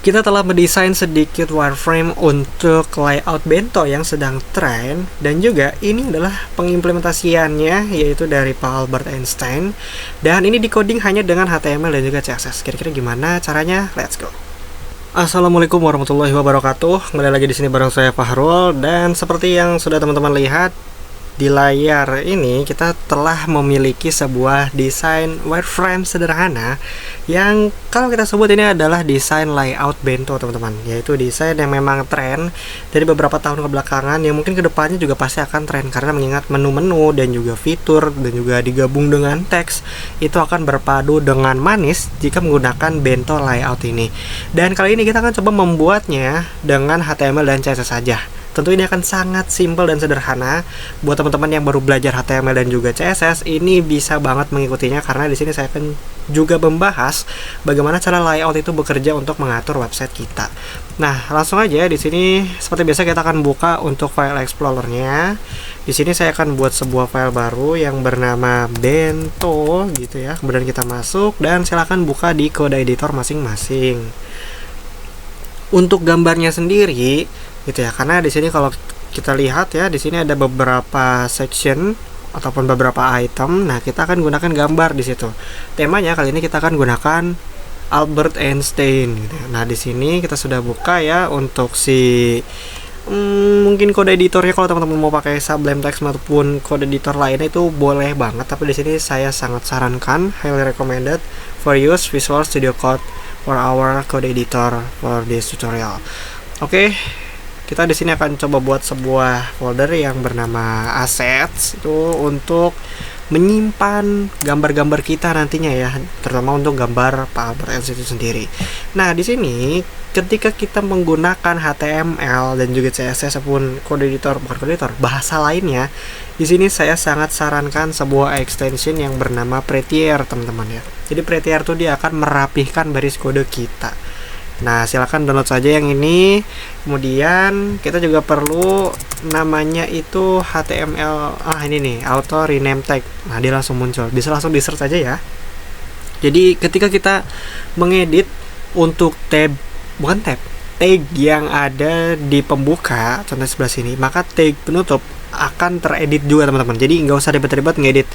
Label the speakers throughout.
Speaker 1: Kita telah mendesain sedikit wireframe untuk layout bento yang sedang tren, dan juga ini adalah pengimplementasiannya yaitu dari Pak Albert Einstein, dan ini decoding hanya dengan HTML dan juga CSS. Kira-kira gimana caranya? Let's go. Assalamualaikum warahmatullahi wabarakatuh. Kembali lagi di sini bareng saya Fahrul, dan seperti yang sudah teman-teman lihat di layar ini, kita telah memiliki sebuah desain wireframe sederhana yang kalau kita sebut ini adalah desain layout bento, teman-teman, yaitu desain yang memang tren dari beberapa tahun kebelakangan, yang mungkin kedepannya juga pasti akan tren karena mengingat menu-menu dan juga fitur dan juga digabung dengan teks itu akan berpadu dengan manis jika menggunakan bento layout ini. Dan kali ini kita akan coba membuatnya dengan HTML dan CSS saja. Tentu ini akan sangat simpel dan sederhana. Buat teman-teman yang baru belajar HTML dan juga CSS, ini bisa banget mengikutinya karena di sini saya akan juga membahas bagaimana cara layout itu bekerja untuk mengatur website kita. Nah, langsung aja di sini seperti biasa kita akan buka untuk file explorer-nya. Di sini saya akan buat sebuah file baru yang bernama bento gitu ya. Kemudian kita masuk dan silakan buka di code editor masing-masing. Untuk gambarnya sendiri gitu ya, karena di sini kalau kita lihat ya, di sini ada beberapa section ataupun beberapa item. Nah, kita akan gunakan gambar di situ. Temanya kali ini kita akan gunakan Albert Einstein gitu ya. Nah, di sini kita sudah buka ya untuk mungkin kode editornya. Kalau teman-teman mau pakai Sublime Text maupun kode editor lainnya itu boleh banget, tapi di sini saya sangat sarankan, highly recommended for use Visual Studio Code for our code editor for this tutorial. Oke. Kita di sini akan coba buat sebuah folder yang bernama assets, itu untuk menyimpan gambar-gambar kita nantinya ya, terutama untuk gambar Pak Albert Einstein itu sendiri. Nah, di sini ketika kita menggunakan HTML dan juga CSS ataupun kode editor, bukan kode editor, bahasa lainnya, di sini saya sangat sarankan sebuah extension yang bernama Prettier, teman-teman ya. Jadi Prettier itu dia akan merapihkan baris kode kita. Nah, silakan download saja yang ini. Kemudian kita juga perlu namanya itu HTML. Ini nih, auto rename tag. Nah, dia langsung muncul. Bisa langsung di-search saja ya. Jadi ketika kita mengedit untuk tag yang ada di pembuka, contohnya sebelah sini, maka tag penutup akan teredit juga, teman-teman. Jadi nggak usah ribet-ribet ngedit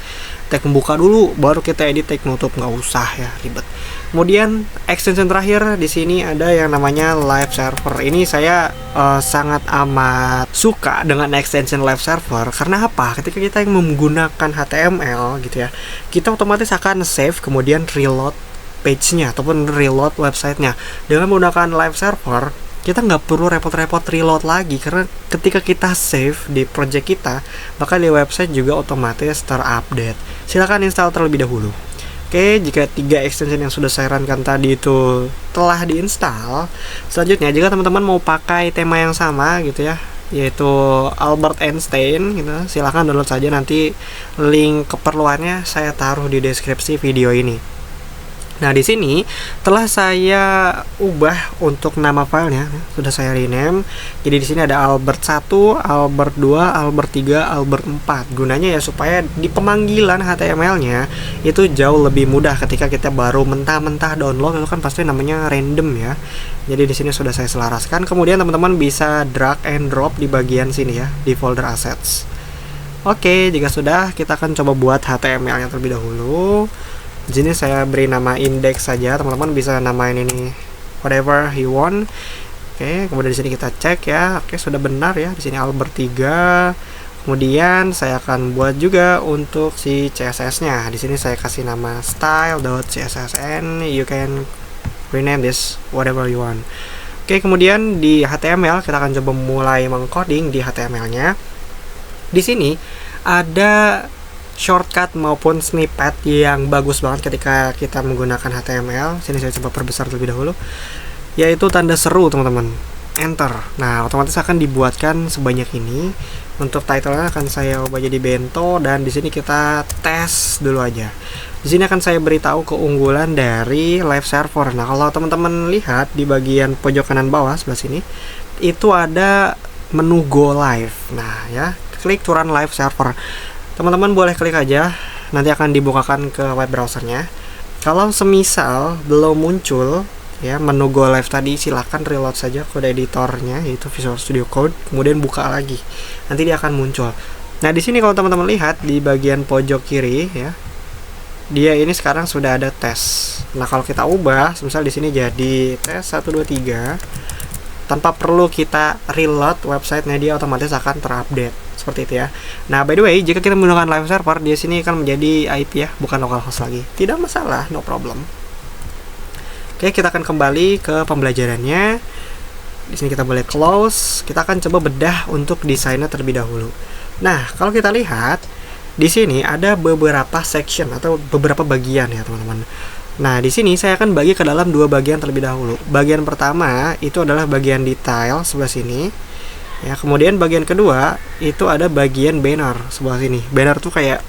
Speaker 1: tag pembuka dulu baru kita edit tag penutup, nggak usah ya ribet. Kemudian extension terakhir di sini ada yang namanya live server. Ini saya sangat amat suka dengan extension live server karena apa? Ketika kita yang menggunakan HTML gitu ya, kita otomatis akan save kemudian reload page-nya ataupun reload website-nya. Dengan menggunakan live server, kita nggak perlu repot-repot reload lagi karena ketika kita save di project kita, maka di website juga otomatis terupdate. Silahkan install terlebih dahulu. Oke, jika 3 extension yang sudah saya sarankan tadi itu telah diinstal, selanjutnya jika teman-teman mau pakai tema yang sama gitu ya, yaitu Albert Einstein gitu, silahkan download saja. Nanti link keperluannya saya taruh di deskripsi video ini. Nah, di sini telah saya ubah untuk nama filenya, sudah saya rename. Jadi di sini ada Albert 1, Albert 2, Albert 3, Albert 4. Gunanya ya supaya di pemanggilan HTML-nya itu jauh lebih mudah ketika kita baru mentah-mentah download, itu kan pasti namanya random ya. Jadi di sini sudah saya selaraskan. Kemudian teman-teman bisa drag and drop di bagian sini ya, di folder assets. Oke, jika sudah, kita akan coba buat HTML-nya terlebih dahulu. Di sini saya beri nama index saja, teman-teman bisa namain ini whatever you want. Oke, kemudian di sini kita cek ya. Oke, sudah benar ya. Di sini Albert 3. Kemudian saya akan buat juga untuk si CSS-nya. Di sini saya kasih nama style.css and you can rename this whatever you want. Oke, kemudian di HTML kita akan coba mulai mengcoding di HTML-nya. Di sini ada shortcut maupun snippet yang bagus banget ketika kita menggunakan HTML. Sini saya coba perbesar terlebih dahulu, yaitu tanda seru, teman-teman. Enter. Nah, otomatis akan dibuatkan sebanyak ini. Untuk title-nya akan saya ubah jadi bento, dan di sini kita tes dulu aja. Di sini akan saya beritahu keunggulan dari live server. Nah, kalau teman-teman lihat di bagian pojok kanan bawah sebelah sini, itu ada menu Go Live. Nah, ya, klik to run live server. Teman-teman boleh klik aja, nanti akan dibukakan ke web browsernya. Kalau semisal belum muncul ya, menu Go Live tadi silahkan reload saja kode editornya, yaitu Visual Studio Code, kemudian buka lagi, nanti dia akan muncul. Nah di sini kalau teman-teman lihat di bagian pojok kiri ya, dia ini sekarang sudah ada tes. Nah kalau kita ubah, misal di sini jadi tes 123, tanpa perlu kita reload websitenya, dia otomatis akan terupdate seperti itu ya. Nah by the way, jika kita menggunakan live server, di sini kan menjadi IP ya, bukan localhost lagi. Tidak masalah, no problem. Oke, kita akan kembali ke pembelajarannya. Di sini kita boleh close. Kita akan coba bedah untuk desainnya terlebih dahulu. Nah, kalau kita lihat di sini ada beberapa section atau beberapa bagian ya, teman-teman. Nah, di sini saya akan bagi ke dalam dua bagian terlebih dahulu. Bagian pertama itu adalah bagian detail sebelah sini. Ya, kemudian bagian kedua itu ada bagian banner sebelah sini. Banner tuh kayak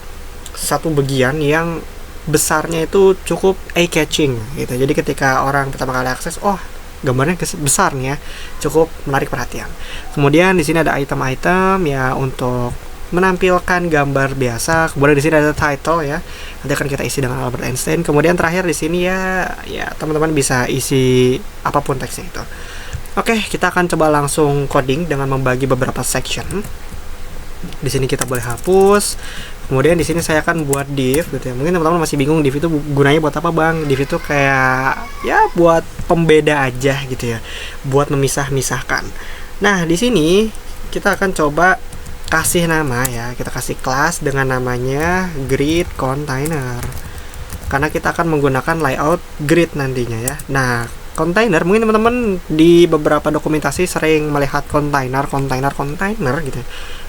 Speaker 1: satu bagian yang besarnya itu cukup eye-catching gitu. Jadi ketika orang pertama kali akses, oh gambarnya besar nih ya, cukup menarik perhatian. Kemudian di sini ada item-item ya untuk menampilkan gambar biasa. Kemudian di sini ada title ya, nanti akan kita isi dengan Albert Einstein. Kemudian terakhir di sini ya teman-teman bisa isi apapun teksnya itu. Oke, kita akan coba langsung coding dengan membagi beberapa section. Di sini kita boleh hapus. Kemudian di sini saya akan buat div gitu ya. Mungkin teman-teman masih bingung div itu gunanya buat apa, Bang? Div itu kayak ya buat pembeda aja gitu ya. Buat memisah-misahkan. Nah, di sini kita akan coba kasih nama ya. Kita kasih kelas dengan namanya grid container. Karena kita akan menggunakan layout grid nantinya ya. Nah, container, mungkin teman-teman di beberapa dokumentasi sering melihat container gitu.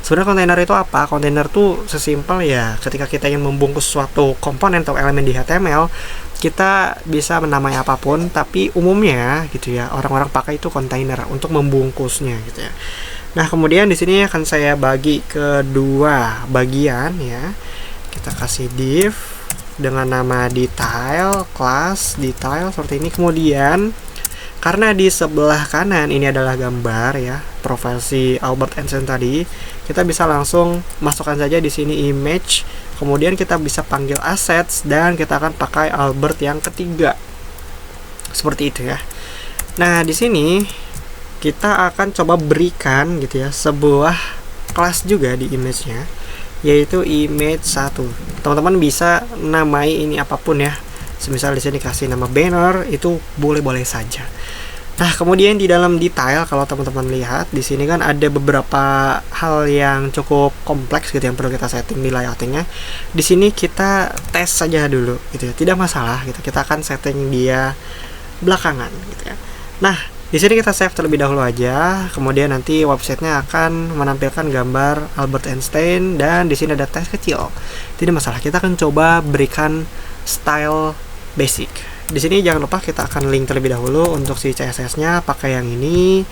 Speaker 1: Sebenarnya container itu apa? Container tuh sesimpel ya, ketika kita ingin membungkus suatu komponen atau elemen di HTML, kita bisa menamai apapun, tapi umumnya gitu ya, orang-orang pakai itu container untuk membungkusnya gitu ya. Nah, kemudian di sini akan saya bagi ke dua bagian ya. Kita kasih div dengan nama detail, class detail seperti ini. Kemudian karena di sebelah kanan ini adalah gambar ya, profil si Albert Einstein tadi, kita bisa langsung masukkan saja di sini image. Kemudian kita bisa panggil assets dan kita akan pakai Albert yang ketiga. Seperti itu ya. Nah, di sini kita akan coba berikan gitu ya sebuah kelas juga di image-nya, yaitu image 1. Teman-teman bisa namai ini apapun ya. Semisal di sini kasih nama banner, itu boleh-boleh saja. Nah, kemudian di dalam detail, kalau teman-teman lihat di sini kan ada beberapa hal yang cukup kompleks gitu yang perlu kita setting di layoutingnya. Di sini kita tes saja dulu gitu ya, tidak masalah gitu. Kita akan setting dia belakangan gitu ya. Nah, di sini kita save terlebih dahulu aja. Kemudian nanti websitenya akan menampilkan gambar Albert Einstein dan di sini ada teks kecil. Tidak masalah. Kita akan coba berikan style basic. Di sini jangan lupa kita akan link terlebih dahulu untuk si CSS-nya, pakai yang ini.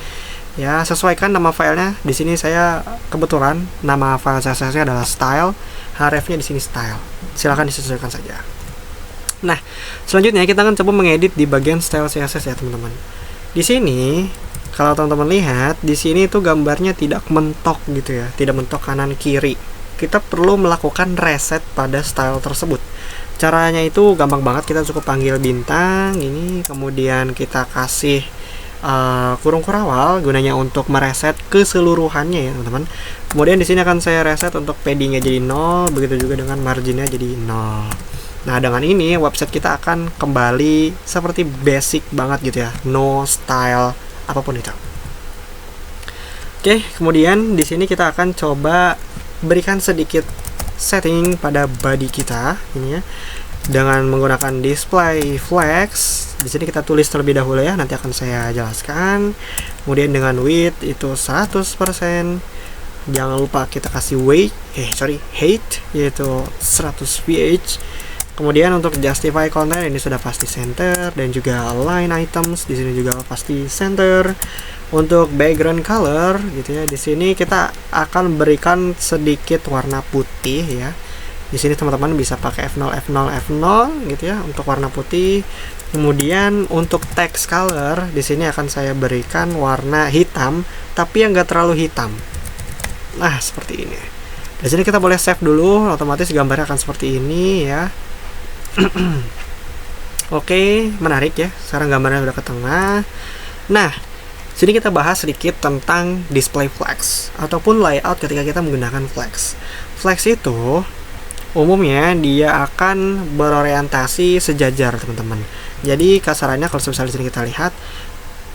Speaker 1: Ya, sesuaikan nama filenya. Di sini saya kebetulan nama file CSS-nya adalah style, href-nya di sini style. Silahkan disesuaikan saja. Nah, selanjutnya kita akan coba mengedit di bagian style CSS ya, teman-teman. Di sini kalau teman-teman lihat, di sini itu gambarnya tidak mentok gitu ya, tidak mentok kanan kiri. Kita perlu melakukan reset pada style tersebut. Caranya itu gampang banget, kita cukup panggil bintang ini, kemudian kita kasih kurung kurawal gunanya untuk mereset keseluruhannya ya, teman-teman. Kemudian di sini akan saya reset untuk paddingnya jadi 0, begitu juga dengan marginnya jadi 0. Nah, dengan ini website kita akan kembali seperti basic banget gitu ya, no style apapun itu. Oke, kemudian di sini kita akan coba berikan sedikit setting pada body kita ini ya, dengan menggunakan display flex. Di sini kita tulis terlebih dahulu ya, nanti akan saya jelaskan. Kemudian dengan width itu 100%. Jangan lupa kita kasih height yaitu 100 ph. Kemudian untuk justify content ini sudah pasti center, dan juga align items di sini juga pasti center. Untuk background color gitu ya, di sini kita akan berikan sedikit warna putih ya. Di sini teman-teman bisa pakai F0 gitu ya untuk warna putih. Kemudian untuk text color di sini akan saya berikan warna hitam, tapi yang enggak terlalu hitam. Nah, seperti ini. Di sini kita boleh save dulu, otomatis gambarnya akan seperti ini ya. Oke, menarik ya. Sekarang gambarnya udah ke tengah. Nah, sini kita bahas sedikit tentang display flex ataupun layout ketika kita menggunakan flex. Flex itu umumnya dia akan berorientasi sejajar, teman-teman. Jadi kasarannya kalau misalnya di sini kita lihat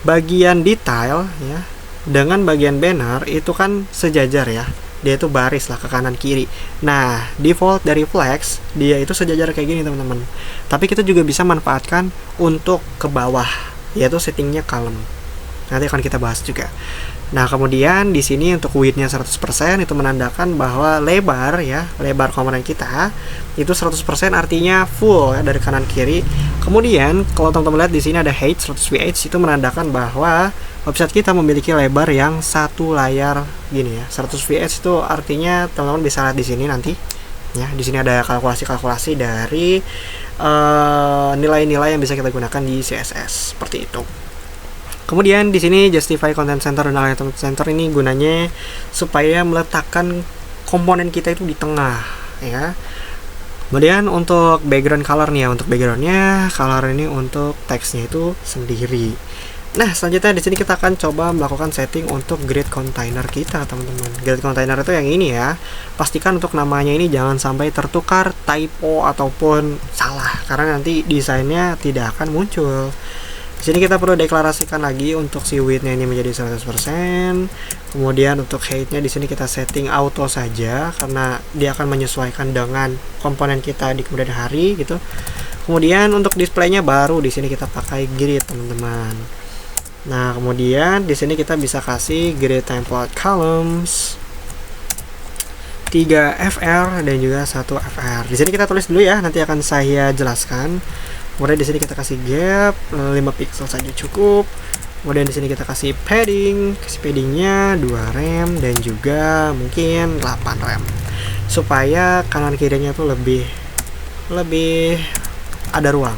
Speaker 1: bagian detail ya dengan bagian banner itu kan sejajar ya. Dia itu baris lah ke kanan kiri. Nah, default dari flex dia itu sejajar kayak gini, teman-teman. Tapi kita juga bisa manfaatkan untuk ke bawah, yaitu settingnya column. Nanti akan kita bahas juga. Nah, kemudian di sini untuk width-nya 100% itu menandakan bahwa lebar ya, lebar komponen kita itu 100% artinya full ya dari kanan kiri. Kemudian kalau teman-teman lihat di sini ada height 100 VH itu menandakan bahwa website kita memiliki lebar yang satu layar gini ya. 100 VH itu artinya teman-teman bisa lihat di sini nanti ya. Di sini ada kalkulasi-kalkulasi dari nilai-nilai yang bisa kita gunakan di CSS seperti itu. Kemudian di sini justify content center dan alignment center ini gunanya supaya meletakkan komponen kita itu di tengah ya. Kemudian untuk background color nih ya, untuk backgroundnya color ini untuk teksnya itu sendiri. Nah, selanjutnya di sini kita akan coba melakukan setting untuk grid container kita, teman-teman. Grid container itu yang ini ya. Pastikan untuk namanya ini jangan sampai tertukar, typo ataupun salah karena nanti desainnya tidak akan muncul. Di sini kita perlu deklarasikan lagi untuk si width-nya ini menjadi 100%. Kemudian untuk height-nya di sini kita setting auto saja karena dia akan menyesuaikan dengan komponen kita di kemudian hari gitu. Kemudian untuk display-nya baru di sini kita pakai grid, teman-teman. Nah, kemudian di sini kita bisa kasih grid template columns 3 FR dan juga 1 FR. Di sini kita tulis dulu ya, nanti akan saya jelaskan. Kemudian di sini kita kasih gap 5 pixel saja cukup. Kemudian di sini kita kasih paddingnya 2 rem dan juga mungkin 8 rem supaya kanan kirinya tuh lebih ada ruang.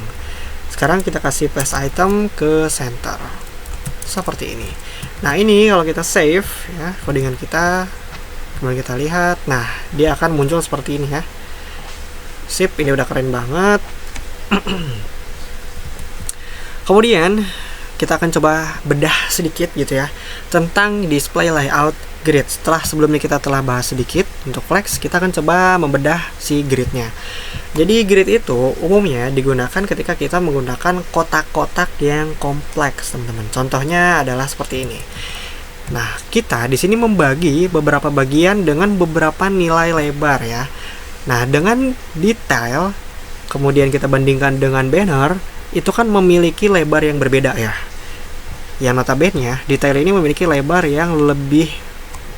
Speaker 1: Sekarang kita kasih place item ke center seperti ini. Nah, ini kalau kita save ya codingan kita, kemudian kita lihat, nah dia akan muncul seperti ini ya. Sip, ini udah keren banget. Kemudian kita akan coba bedah sedikit gitu ya tentang display layout grid. Sebelumnya kita telah bahas sedikit untuk flex, kita akan coba membedah si gridnya. Jadi grid itu umumnya digunakan ketika kita menggunakan kotak-kotak yang kompleks, teman-teman. Contohnya adalah seperti ini. Nah, kita di sini membagi beberapa bagian dengan beberapa nilai lebar ya. Nah, dengan detail kemudian kita bandingkan dengan banner, itu kan memiliki lebar yang berbeda ya. Yang notabene detail ini memiliki lebar yang lebih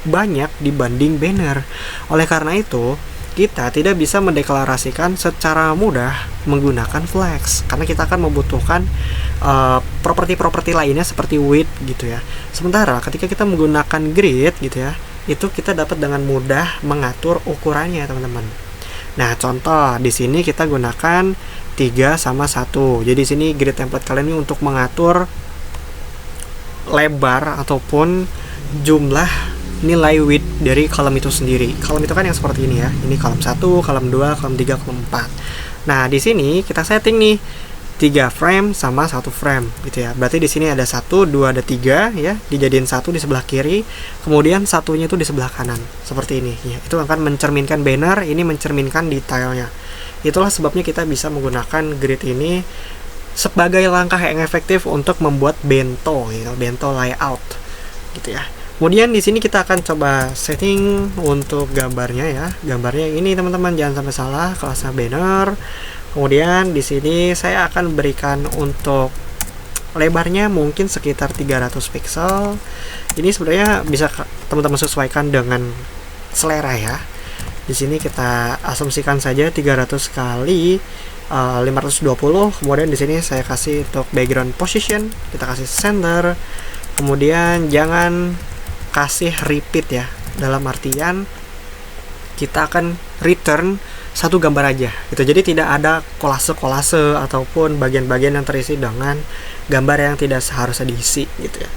Speaker 1: banyak dibanding banner. Oleh karena itu, kita tidak bisa mendeklarasikan secara mudah menggunakan flex karena kita akan membutuhkan properti-properti lainnya seperti width gitu ya. Sementara ketika kita menggunakan grid gitu ya, itu kita dapat dengan mudah mengatur ukurannya, teman-teman. Nah, contoh di sini kita gunakan 3:1. Jadi sini grid template kalian ini untuk mengatur lebar ataupun jumlah nilai width dari kolom itu sendiri. Kolom itu kan yang seperti ini ya. Ini kolom 1, kolom 2, kolom 3, kolom 4. Nah, di sini kita setting nih 3 frame sama 1 frame gitu ya. Berarti di sini ada 1, 2, ada 3 ya. Dijadiin 1 di sebelah kiri, kemudian satunya itu di sebelah kanan. Seperti ini ya. Itu akan mencerminkan banner, ini mencerminkan detailnya. Itulah sebabnya kita bisa menggunakan grid ini sebagai langkah yang efektif untuk membuat bento gitu, bento layout gitu ya. Kemudian di sini kita akan coba setting untuk gambarnya ya. Gambarnya ini, teman-teman, jangan sampai salah kelasnya banner. Kemudian di sini saya akan berikan untuk lebarnya mungkin sekitar 300 pixel. Ini sebenarnya bisa teman-teman sesuaikan dengan selera ya. Di sini kita asumsikan saja 300 kali 520. Kemudian di sini saya kasih untuk background position, kita kasih center. Kemudian jangan kasih repeat ya. Dalam artian kita akan return satu gambar aja gitu. Jadi tidak ada kolase-kolase ataupun bagian-bagian yang terisi dengan gambar yang tidak seharusnya diisi gitu ya.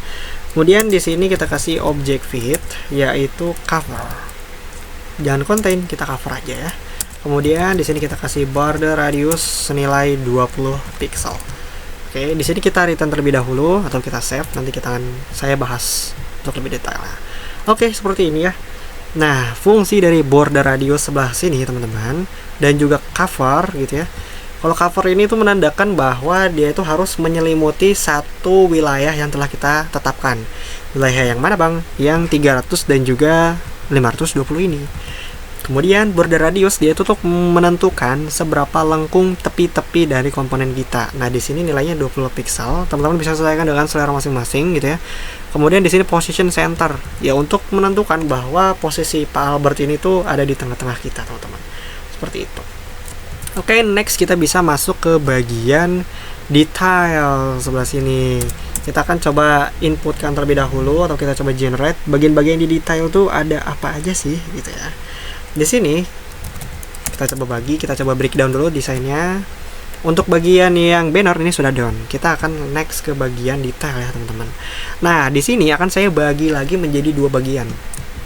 Speaker 1: Kemudian di sini kita kasih object fit yaitu cover. Jangan contain, kita cover aja ya. Kemudian di sini kita kasih border radius senilai 20 pixel. Oke, di sini kita return terlebih dahulu atau kita save, nanti saya bahas untuk lebih detailnya. Oke, seperti ini ya. Nah, fungsi dari border radius sebelah sini teman-teman, dan juga cover gitu ya. Kalau cover ini tuh menandakan bahwa dia itu harus menyelimuti satu wilayah yang telah kita tetapkan. Wilayah yang mana bang? Yang 300 dan juga 520 ini. Kemudian border radius dia itu tuh menentukan seberapa lengkung tepi-tepi dari komponen kita. Nah, di sini nilainya 20 pixel. Teman-teman bisa sesuaikan dengan selera masing-masing gitu ya. Kemudian di sini position center ya, untuk menentukan bahwa posisi Pak Albert ini tuh ada di tengah-tengah kita, teman-teman. Seperti itu. Oke, next kita bisa masuk ke bagian detail sebelah sini. Kita akan coba inputkan terlebih dahulu atau kita coba generate bagian-bagian di detail tuh ada apa aja sih gitu ya. Di sini kita coba breakdown dulu desainnya. Untuk bagian yang banner ini sudah done. Kita akan next ke bagian detail ya teman-teman. Nah, di sini akan saya bagi lagi menjadi dua bagian.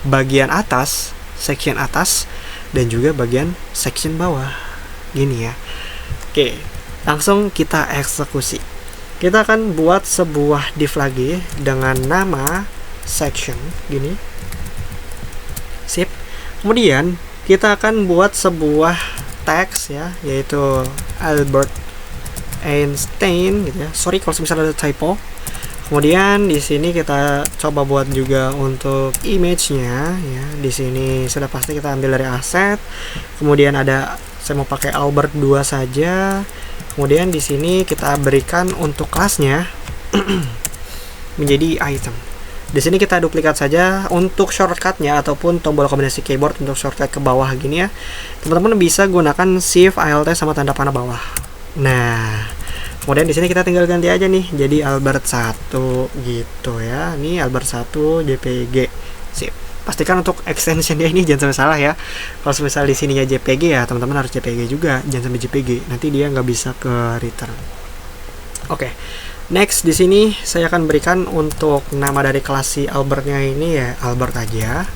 Speaker 1: Bagian atas, section atas, dan juga bagian section bawah. Gini ya. Oke, langsung kita eksekusi. Kita akan buat sebuah div lagi dengan nama section gini. Sip. Kemudian kita akan buat sebuah teks ya, yaitu Albert Einstein gitu ya. Sorry kalau misalnya ada typo. Kemudian di sini kita coba buat juga untuk image-nya ya. Di sini sudah pasti kita ambil dari aset. Kemudian saya mau pakai Albert 2 saja. Kemudian di sini kita berikan untuk kelasnya menjadi item. Di sini kita duplikat saja untuk shortcutnya ataupun tombol kombinasi keyboard untuk shortcut ke bawah gini ya. Teman-teman bisa gunakan Shift Alt sama tanda panah bawah. Nah, kemudian di sini kita tinggal ganti aja nih jadi Albert 1 gitu ya. Ini Albert 1 JPG. Sip. Pastikan untuk extensionnya ini jangan sampai salah ya. Kalau misal di sininya JPG ya, teman-teman harus JPG juga, jangan sampai JPG. Nanti dia nggak bisa ke return. Oke. Next di sini saya akan berikan untuk nama dari kelas si Albertnya ini ya Albert aja,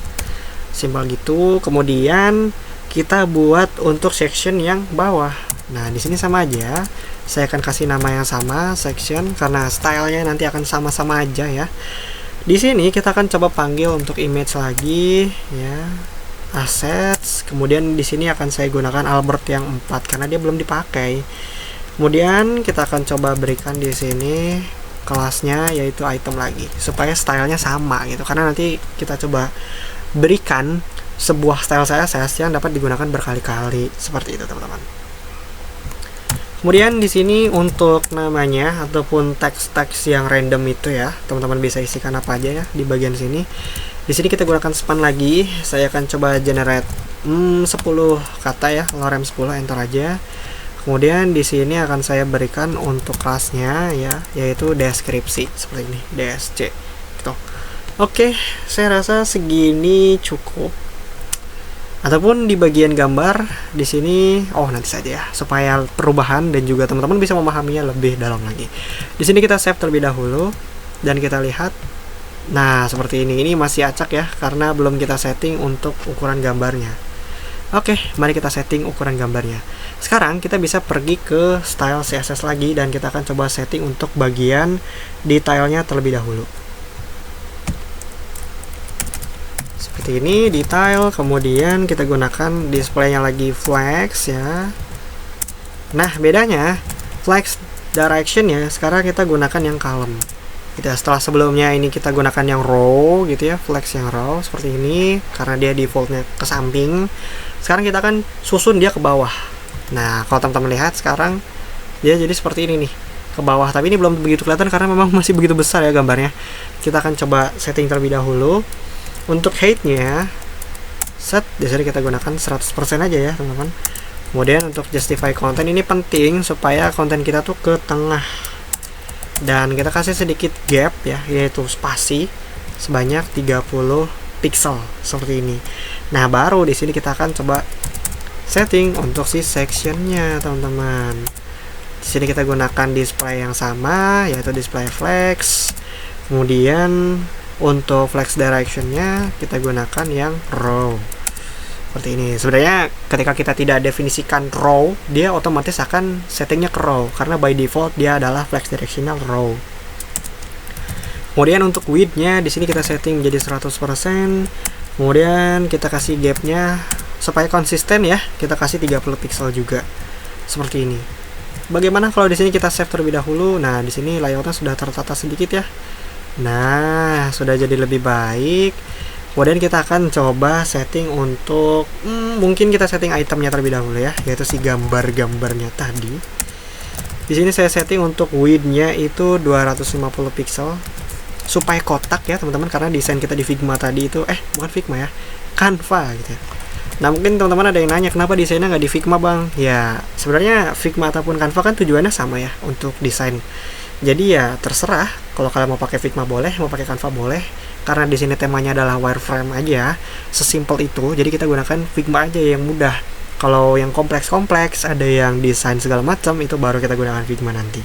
Speaker 1: simpel gitu. Kemudian kita buat untuk section yang bawah. Nah di sini sama aja, saya akan kasih nama yang sama section karena stylenya nanti akan sama-sama aja ya. Di sini kita akan coba panggil untuk image lagi ya, assets. Kemudian di sini akan saya gunakan Albert yang 4 karena dia belum dipakai. Kemudian kita akan coba berikan di sini kelasnya yaitu item lagi supaya stylenya sama gitu, karena nanti kita coba berikan sebuah style CSS yang dapat digunakan berkali-kali seperti itu teman-teman. Kemudian di sini untuk namanya ataupun teks-teks yang random itu ya, teman-teman bisa isikan apa aja ya di bagian sini. Di sini kita gunakan span lagi. Saya akan coba generate 10 kata ya, lorem 10, enter aja. Kemudian di sini akan saya berikan untuk kelasnya ya, yaitu deskripsi seperti ini, DSC gitu. Oke, saya rasa segini cukup. Ataupun di bagian gambar di sini nanti saja ya, supaya perubahan dan juga teman-teman bisa memahaminya lebih dalam lagi. Di sini kita save terlebih dahulu dan kita lihat. Nah, seperti ini. Ini masih acak ya karena belum kita setting untuk ukuran gambarnya. Oke, mari kita setting ukuran gambarnya. Sekarang kita bisa pergi ke style CSS lagi dan kita akan coba setting untuk bagian detailnya terlebih dahulu. Seperti ini detail, kemudian kita gunakan displaynya lagi flex ya. Nah, bedanya flex direction ya, sekarang kita gunakan yang column. Gitu, setelah sebelumnya ini kita gunakan yang row gitu ya, flex yang row seperti ini karena dia defaultnya ke samping. Sekarang kita akan susun dia ke bawah. Nah, kalau teman-teman lihat sekarang dia jadi seperti ini nih, ke bawah. Tapi ini belum begitu kelihatan karena memang masih begitu besar ya gambarnya. Kita akan coba setting terlebih dahulu. Untuk height-nya set, biasanya kita gunakan 100% aja ya teman-teman. Kemudian untuk justify content ini penting supaya konten kita tuh ke tengah. Dan kita kasih sedikit gap ya, yaitu spasi sebanyak 30 pixel seperti ini. Nah, baru di sini kita akan coba setting untuk si sectionnya teman-teman. Di sini kita gunakan display yang sama yaitu display flex. Kemudian untuk flex directionnya kita gunakan yang row. seperti ini. Sebenarnya ketika kita tidak definisikan row, dia otomatis akan settingnya ke row karena by default dia adalah flex directional row. Kemudian untuk width-nya di sini kita setting menjadi 100%. Kemudian kita kasih gap-nya supaya konsisten ya, kita kasih 30 pixel juga. Seperti ini. Bagaimana kalau di sini kita save terlebih dahulu? Nah, di sini layoutnya sudah tertata sedikit ya. Nah, sudah jadi lebih baik. Kemudian kita akan coba setting untuk mungkin kita setting itemnya terlebih dahulu ya, yaitu si gambar-gambarnya tadi. Di sini saya setting untuk width-nya itu 250 pixel supaya kotak ya teman-teman, karena desain kita di Figma tadi itu bukan Figma ya, Canva gitu ya. Nah mungkin teman-teman ada yang nanya kenapa desainnya nggak di Figma bang? Ya sebenarnya Figma ataupun Canva kan tujuannya sama ya untuk desain. Jadi ya terserah, kalau kalian mau pakai Figma boleh, mau pakai Canva boleh. Karena di sini temanya adalah wireframe aja, sesimpel itu. Jadi kita gunakan Figma aja yang mudah. Kalau yang kompleks-kompleks, ada yang desain segala macam, itu baru kita gunakan Figma nanti.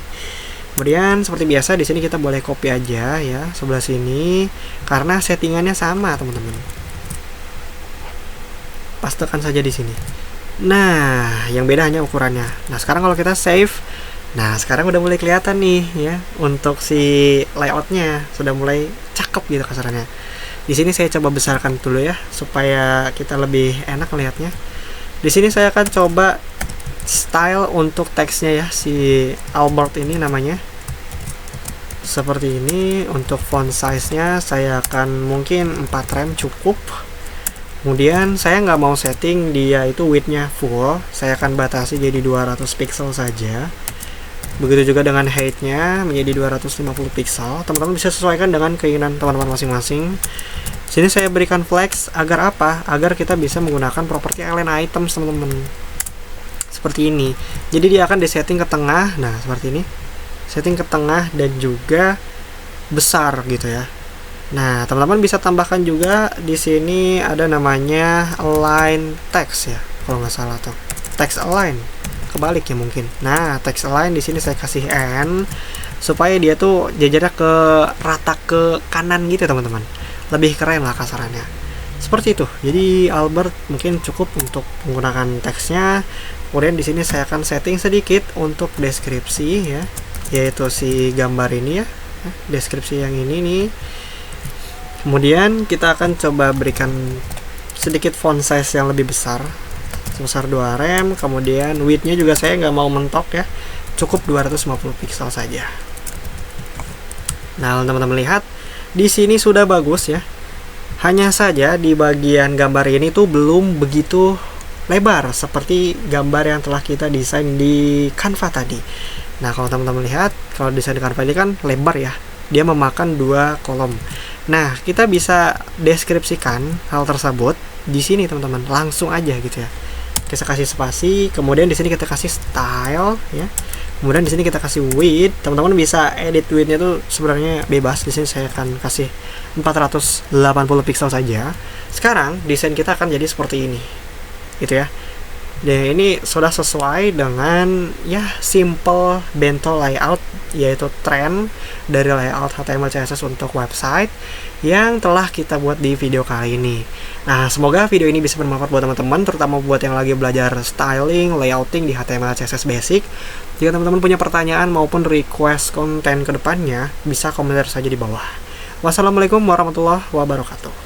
Speaker 1: Kemudian seperti biasa di sini kita boleh copy aja ya sebelah sini, karena settingannya sama teman-teman. Pastekan saja di sini. Nah, yang beda hanya ukurannya. Nah sekarang kalau kita save. Nah, sekarang udah mulai kelihatan nih ya untuk si layoutnya sudah mulai cakep gitu kasarannya. Di sini saya coba besarkan dulu ya supaya kita lebih enak melihatnya. Di sini saya akan coba style untuk teksnya ya, si Albert ini namanya. Seperti ini. Untuk font size-nya saya akan mungkin 4 rem cukup. Kemudian saya nggak mau setting dia itu width-nya full, saya akan batasi jadi 200 pixel saja. Begitu juga dengan height-nya menjadi 250 pixel. Teman-teman bisa sesuaikan dengan keinginan teman-teman masing-masing. Sini saya berikan flex agar apa? Agar kita bisa menggunakan properti align items teman-teman. Seperti ini. Jadi dia akan disetting ke tengah. Nah, seperti ini. Setting ke tengah dan juga besar gitu ya. Nah, teman-teman bisa tambahkan juga di sini ada namanya align text ya. Kalau nggak salah tuh. Text align. Kebalik ya mungkin. Nah, text align di sini saya kasih N supaya dia tuh jajarnya ke rata ke kanan gitu teman-teman. Lebih keren lah kasarannya. Seperti itu. Jadi Albert mungkin cukup untuk menggunakan teksnya. Kemudian di sini saya akan setting sedikit untuk deskripsi ya, yaitu si gambar ini ya. Deskripsi yang ini nih. Kemudian kita akan coba berikan sedikit font size yang lebih besar. Sebesar 2 rem, kemudian width-nya juga saya nggak mau mentok ya, cukup 250 pixel saja. Nah, teman-teman lihat di sini sudah bagus ya. Hanya saja di bagian gambar ini tuh belum begitu lebar seperti gambar yang telah kita desain di Canva tadi. Nah, kalau teman-teman lihat, kalau desain di Canva ini kan lebar ya, dia memakan 2 kolom. Nah, kita bisa deskripsikan hal tersebut di sini teman-teman, langsung aja gitu ya. Kita kasih spasi, kemudian di sini kita kasih style ya. Kemudian di sini kita kasih width. Teman-teman bisa edit width-nya tuh sebenarnya bebas. Di sini saya akan kasih 480 pixel saja. Sekarang desain kita akan jadi seperti ini. Gitu ya. Dan ini sudah sesuai dengan ya simple bento layout, yaitu trend dari layout HTML CSS untuk website yang telah kita buat di video kali ini. Nah, semoga video ini bisa bermanfaat buat teman-teman, terutama buat yang lagi belajar styling, layouting di HTML CSS basic. Jika teman-teman punya pertanyaan maupun request konten ke depannya, bisa komentar saja di bawah. Wassalamualaikum warahmatullahi wabarakatuh.